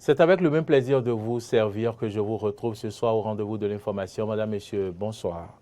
C'est avec le même plaisir de vous servir que je vous retrouve ce soir au rendez-vous de l'information. Madame, Messieurs, bonsoir.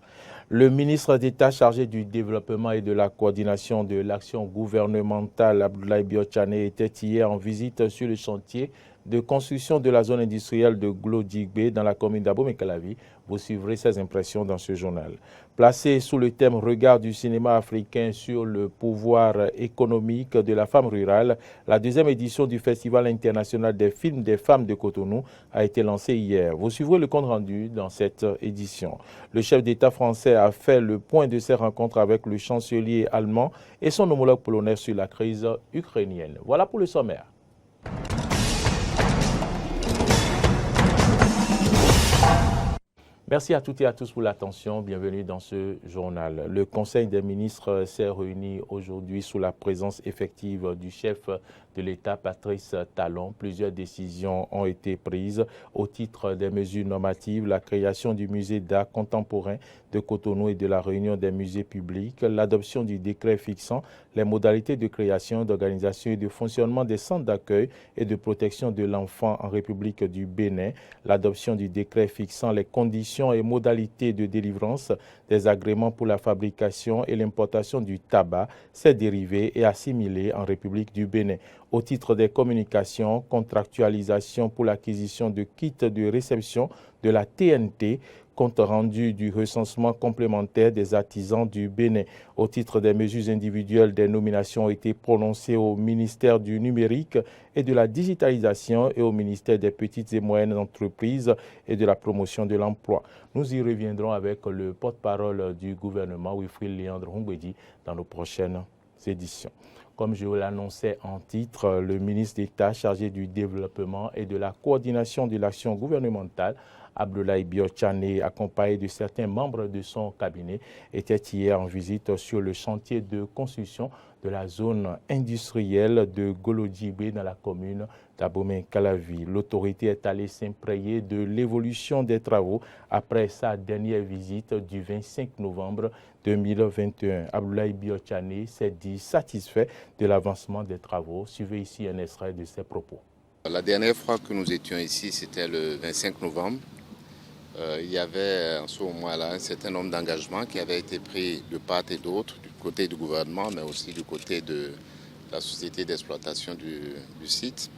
Le ministre d'État chargé du développement et de la coordination de l'action gouvernementale, Abdoulaye Biotchane, était hier en visite sur le chantier de construction de la zone industrielle de Glo-Djigbe dans la commune d'Abomey-Calavi. Vous suivrez ses impressions dans ce journal. Placé sous le thème « Regard du cinéma africain sur le pouvoir économique de la femme rurale », la deuxième édition du Festival international des films des femmes de Cotonou a été lancée hier. Vous suivrez le compte rendu dans cette édition. Le chef d'État français a fait le point de ses rencontres avec le chancelier allemand et son homologue polonais sur la crise ukrainienne. Voilà pour le sommaire. Merci à toutes et à tous pour l'attention. Bienvenue dans ce journal. Le Conseil des ministres s'est réuni aujourd'hui sous la présence effective du chef de l'État, Patrice Talon. Plusieurs décisions ont été prises au titre des mesures normatives, la création du musée d'art contemporain de Cotonou et de la réunion des musées publics, l'adoption du décret fixant les modalités de création, d'organisation et de fonctionnement des centres d'accueil et de protection de l'enfant en République du Bénin, l'adoption du décret fixant les conditions et modalités de délivrance des agréments pour la fabrication et l'importation du tabac, ses dérivés et assimilés en République du Bénin. Au titre des communications, contractualisation pour l'acquisition de kits de réception de la TNT, compte rendu du recensement complémentaire des artisans du Bénin. Au titre des mesures individuelles, des nominations ont été prononcées au ministère du numérique et de la digitalisation et au ministère des petites et moyennes entreprises et de la promotion de l'emploi. Nous y reviendrons avec le porte-parole du gouvernement, Wilfried Léandre Hongwedi, dans nos prochaines éditions. Comme je vous l'annonçais en titre, le ministre d'État chargé du développement et de la coordination de l'action gouvernementale, Abdoulaye Biotchane, accompagné de certains membres de son cabinet, était hier en visite sur le chantier de construction de la zone industrielle de Glo-Djigbe dans la commune d'Abomey-Calavi. L'autorité est allée s'imprégner de l'évolution des travaux après sa dernière visite du 25 novembre 2021. Abdoulaye Biotchane s'est dit satisfait de l'avancement des travaux. Suivez ici un extrait de ses propos. La dernière fois que nous étions ici, c'était le 25 novembre. Il y avait en ce moment-là un certain nombre d'engagements qui avaient été pris de part et d'autre, du côté du gouvernement, mais aussi du côté de la société d'exploitation du site.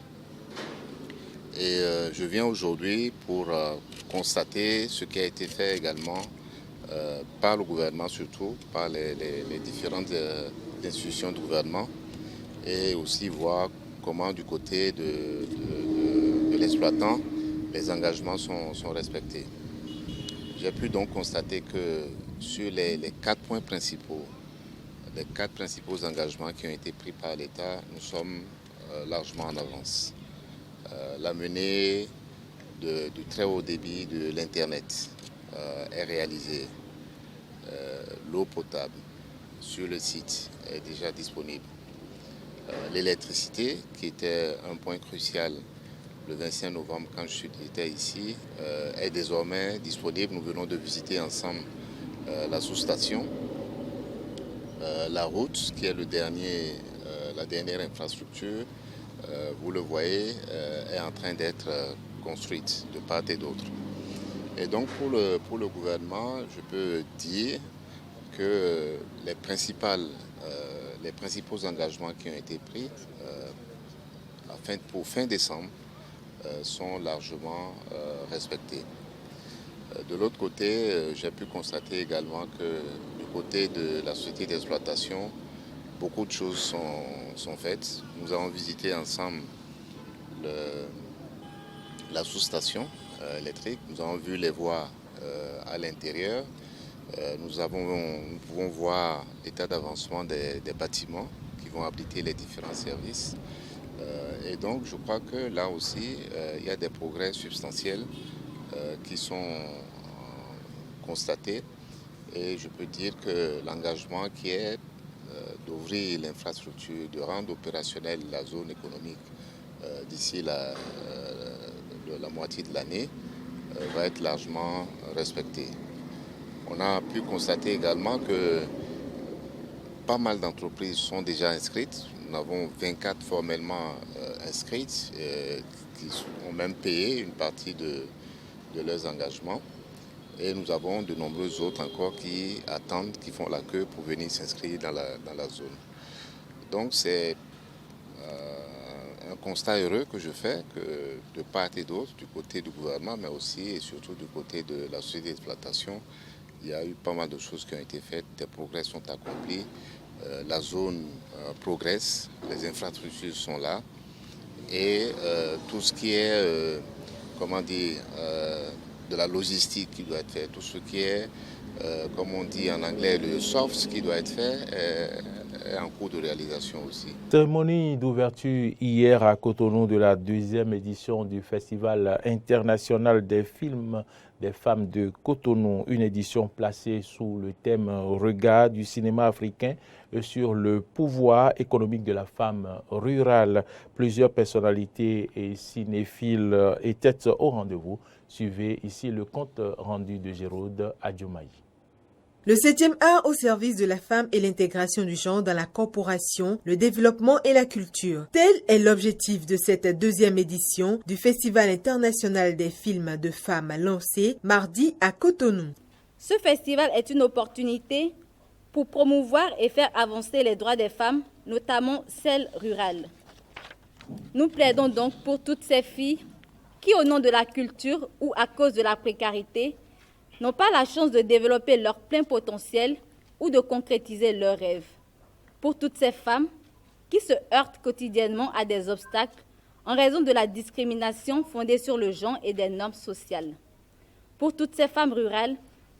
Et je viens aujourd'hui pour constater ce qui a été fait également par le gouvernement, surtout par les différentes institutions du gouvernement, et aussi voir comment du côté de l'exploitant, les engagements sont respectés. J'ai pu donc constater que sur les quatre points principaux, les quatre principaux engagements qui ont été pris par l'État, nous sommes largement en avance. L'amener du très haut débit de l'Internet est réalisée. L'eau potable sur le site est déjà disponible. L'électricité, qui était un point crucial le 25 novembre quand j'étais ici, est désormais disponible. Nous venons de visiter ensemble la sous-station. La route, qui est la dernière infrastructure, vous le voyez, est en train d'être construite de part et d'autre. Et donc pour le gouvernement, je peux dire que les principaux engagements qui ont été pris pour fin décembre sont largement respectés. De l'autre côté, j'ai pu constater également que du côté de la société d'exploitation, beaucoup de choses sont faites. Nous avons visité ensemble la sous-station électrique, nous avons vu les voies à l'intérieur. Nous pouvons voir l'état d'avancement des bâtiments qui vont abriter les différents services. Et donc, je crois que là aussi, il y a des progrès substantiels qui sont constatés. Et je peux dire que l'engagement qui est d'ouvrir l'infrastructure, de rendre opérationnelle la zone économique d'ici la moitié de l'année, va être largement respecté. On a pu constater également que pas mal d'entreprises sont déjà inscrites. Nous avons 24 formellement inscrites qui ont même payé une partie de leurs engagements. Et nous avons de nombreux autres encore qui attendent, qui font la queue pour venir s'inscrire dans la zone. Donc c'est un constat heureux que je fais, que de part et d'autre, du côté du gouvernement, mais aussi et surtout du côté de la société d'exploitation, il y a eu pas mal de choses qui ont été faites, des progrès sont accomplis, la zone progresse, les infrastructures sont là, et tout ce qui est, de la logistique qui doit être fait, tout ce qui est, comme on dit en anglais, le soft qui doit être fait, est en cours de réalisation aussi. Cérémonie d'ouverture hier à Cotonou de la 2e édition du Festival international des films des femmes de Cotonou, une édition placée sous le thème regard du cinéma africain sur le pouvoir économique de la femme rurale. Plusieurs personnalités et cinéphiles étaient au rendez-vous. Suivez ici le compte rendu de Jérôme Adjoumaï. Le 7e art au service de la femme et l'intégration du genre dans la corporation, le développement et la culture. Tel est l'objectif de cette 2e édition du Festival international des films de femmes lancé mardi à Cotonou. Ce festival est une opportunité pour promouvoir et faire avancer les droits des femmes, notamment celles rurales. Nous plaidons donc pour toutes ces filles qui, au nom de la culture ou à cause de la précarité, n'ont pas la chance de développer leur plein potentiel ou de concrétiser leurs rêves. Pour toutes ces femmes qui se heurtent quotidiennement à des obstacles en raison de la discrimination fondée sur le genre et des normes sociales. Pour toutes ces femmes rurales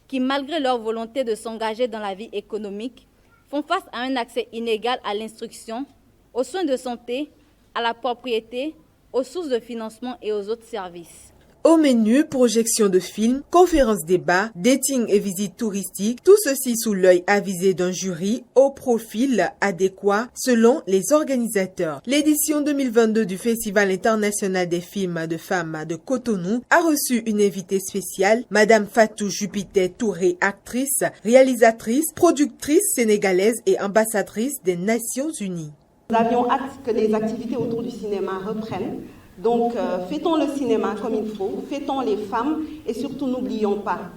qui, malgré leur volonté de s'engager dans la vie économique, font face à un accès inégal à l'instruction, aux soins de santé, à la propriété, aux sources de financement et aux autres services. Au menu, projection de films, conférences débats, dating et visites touristiques, tout ceci sous l'œil avisé d'un jury au profil adéquat selon les organisateurs. L'édition 2022 du Festival international des films de femmes de Cotonou a reçu une invitée spéciale, Madame Fatou Jupiter Touré, actrice, réalisatrice, productrice sénégalaise et ambassadrice des Nations Unies. Nous avions hâte que les activités autour du cinéma reprennent. Donc, fêtons le cinéma comme il faut, fêtons les femmes et surtout n'oublions pas,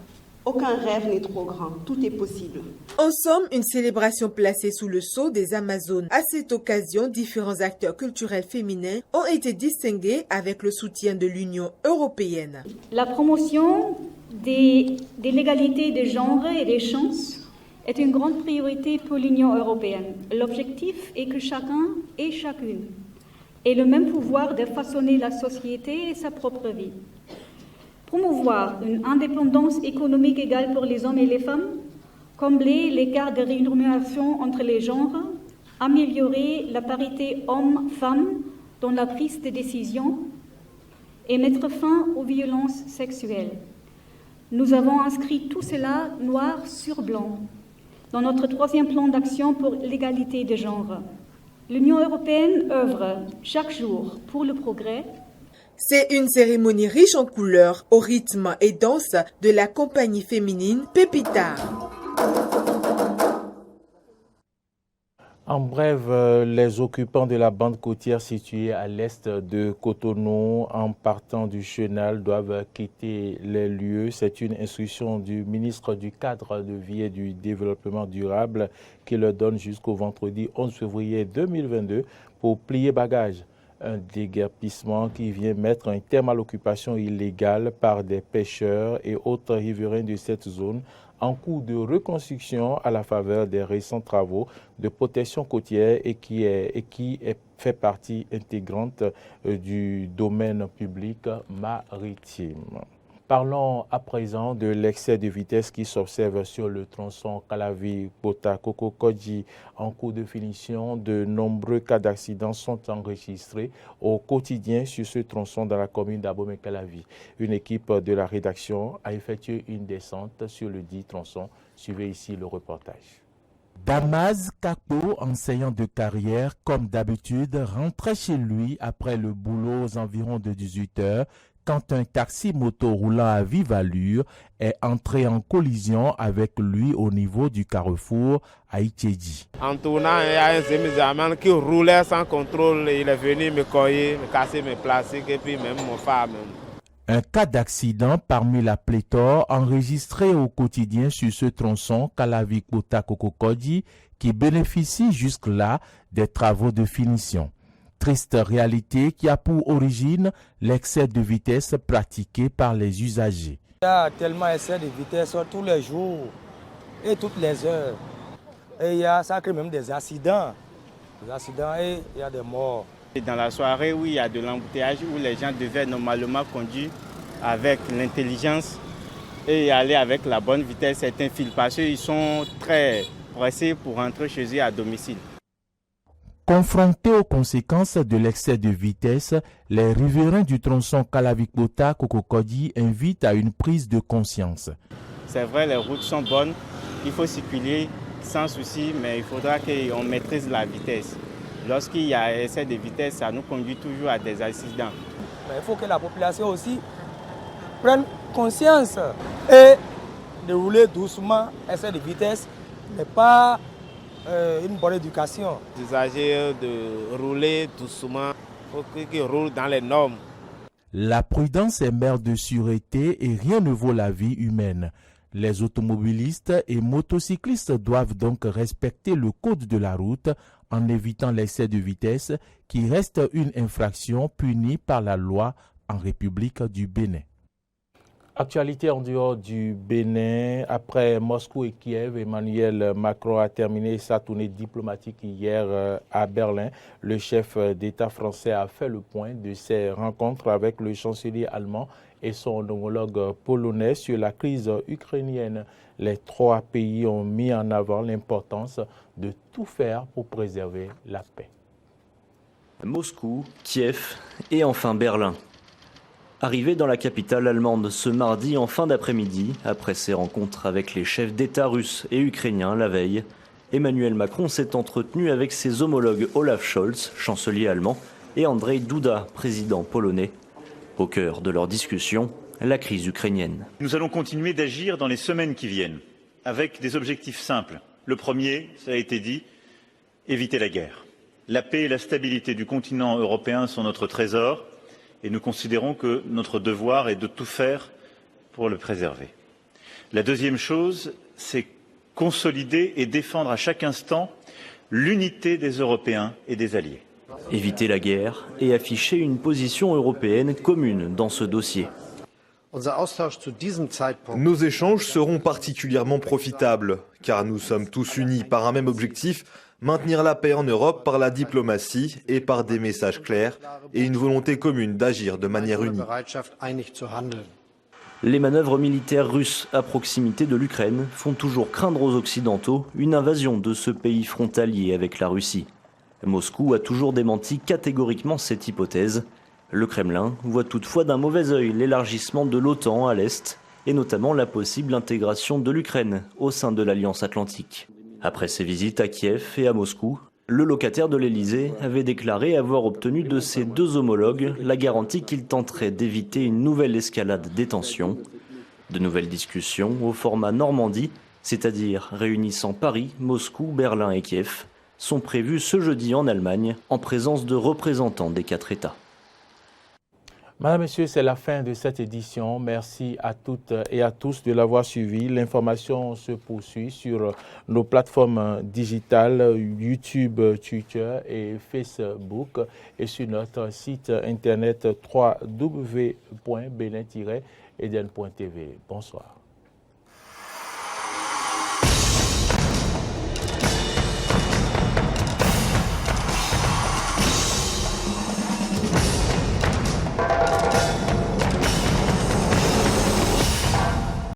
aucun rêve n'est trop grand, tout est possible. En somme, une célébration placée sous le sceau des Amazones. À cette occasion, différents acteurs culturels féminins ont été distingués avec le soutien de l'Union européenne. La promotion de l'égalité des genres et des chances est une grande priorité pour l'Union européenne. L'objectif est que chacun et chacune ait le même pouvoir de façonner la société et sa propre vie. Promouvoir une indépendance économique égale pour les hommes et les femmes, combler l'écart de rémunération entre les genres, améliorer la parité hommes-femmes dans la prise de décision et mettre fin aux violences sexuelles. Nous avons inscrit tout cela noir sur blanc dans notre 3e plan d'action pour l'égalité des genres. L'Union européenne œuvre chaque jour pour le progrès. C'est une cérémonie riche en couleurs, au rythme et danse de la compagnie féminine Pépita. En bref, les occupants de la bande côtière située à l'est de Cotonou, en partant du chenal, doivent quitter les lieux. C'est une instruction du ministre du Cadre de vie et du Développement durable qui leur donne jusqu'au vendredi 11 février 2022 pour plier bagages. Un déguerpissement qui vient mettre un terme à l'occupation illégale par des pêcheurs et autres riverains de cette zone en cours de reconstruction à la faveur des récents travaux de protection côtière et qui fait partie intégrante du domaine public maritime. Parlons à présent de l'excès de vitesse qui s'observe sur le tronçon Calavi-Bota-Coco-Kodji. En cours de finition, de nombreux cas d'accidents sont enregistrés au quotidien sur ce tronçon dans la commune d'Abomey-Calavi. Une équipe de la rédaction a effectué une descente sur le dit tronçon. Suivez ici le reportage. Damaz Kakpo, enseignant de carrière, comme d'habitude, rentrait chez lui après le boulot aux environs de 18 h quand un taxi moto roulant à vive allure est entré en collision avec lui au niveau du carrefour à Itiedi. En tournant, il y a un semi-germain qui roulait sans contrôle. Il est venu me coller, me casser mes plastiques et puis même mon phare. Un cas d'accident parmi la pléthore enregistré au quotidien sur ce tronçon Kalavik-Bota-Kokokodi qui bénéficie jusque-là des travaux de finition. Triste réalité qui a pour origine l'excès de vitesse pratiqué par les usagers. Il y a tellement d'excès de vitesse tous les jours et toutes les heures. Et ça crée même des accidents. Et il y a des morts. Et dans la soirée où il y a de l'embouteillage, où les gens devaient normalement conduire avec l'intelligence et aller avec la bonne vitesse, certains filent parce qu'ils sont très pressés pour rentrer chez eux à domicile. Confrontés aux conséquences de l'excès de vitesse, les riverains du tronçon Kalavik-Bota-Kokokodi invitent à une prise de conscience. C'est vrai, les routes sont bonnes, il faut circuler sans souci, mais il faudra qu'on maîtrise la vitesse. Lorsqu'il y a excès de vitesse, ça nous conduit toujours à des accidents. Mais il faut que la population aussi prenne conscience et de rouler doucement. Excès de vitesse n'est pas une bonne éducation. Les usagers de rouler doucement, il faut qu'ils roulent dans les normes. La prudence est mère de sûreté et rien ne vaut la vie humaine. Les automobilistes et motocyclistes doivent donc respecter le code de la route en évitant l'excès de vitesse qui reste une infraction punie par la loi en République du Bénin. Actualité en dehors du Bénin. Après Moscou et Kiev, Emmanuel Macron a terminé sa tournée diplomatique hier à Berlin. Le chef d'État français a fait le point de ses rencontres avec le chancelier allemand et son homologue polonais sur la crise ukrainienne. Les trois pays ont mis en avant l'importance de tout faire pour préserver la paix. Moscou, Kiev et enfin Berlin. Arrivé dans la capitale allemande ce mardi en fin d'après-midi, après ses rencontres avec les chefs d'État russes et ukrainiens la veille, Emmanuel Macron s'est entretenu avec ses homologues Olaf Scholz, chancelier allemand, et Andrzej Duda, président polonais. Au cœur de leur discussion, la crise ukrainienne. Nous allons continuer d'agir dans les semaines qui viennent, avec des objectifs simples. Le premier, ça a été dit, éviter la guerre. La paix et la stabilité du continent européen sont notre trésor. Et nous considérons que notre devoir est de tout faire pour le préserver. La deuxième chose, c'est consolider et défendre à chaque instant l'unité des Européens et des alliés. Éviter la guerre et afficher une position européenne commune dans ce dossier. Nos échanges seront particulièrement profitables, car nous sommes tous unis par un même objectif, maintenir la paix en Europe par la diplomatie et par des messages clairs et une volonté commune d'agir de manière unie. Les manœuvres militaires russes à proximité de l'Ukraine font toujours craindre aux Occidentaux une invasion de ce pays frontalier avec la Russie. Moscou a toujours démenti catégoriquement cette hypothèse. Le Kremlin voit toutefois d'un mauvais œil l'élargissement de l'OTAN à l'Est et notamment la possible intégration de l'Ukraine au sein de l'Alliance Atlantique. Après ses visites à Kiev et à Moscou, le locataire de l'Élysée avait déclaré avoir obtenu de ses deux homologues la garantie qu'il tenterait d'éviter une nouvelle escalade des tensions. De nouvelles discussions au format Normandie, c'est-à-dire réunissant Paris, Moscou, Berlin et Kiev, sont prévues ce jeudi en Allemagne en présence de représentants des 4 États. Madame, Messieurs, c'est la fin de cette édition. Merci à toutes et à tous de l'avoir suivi. L'information se poursuit sur nos plateformes digitales YouTube, Twitter et Facebook et sur notre site internet www.benin-eden.tv. Bonsoir.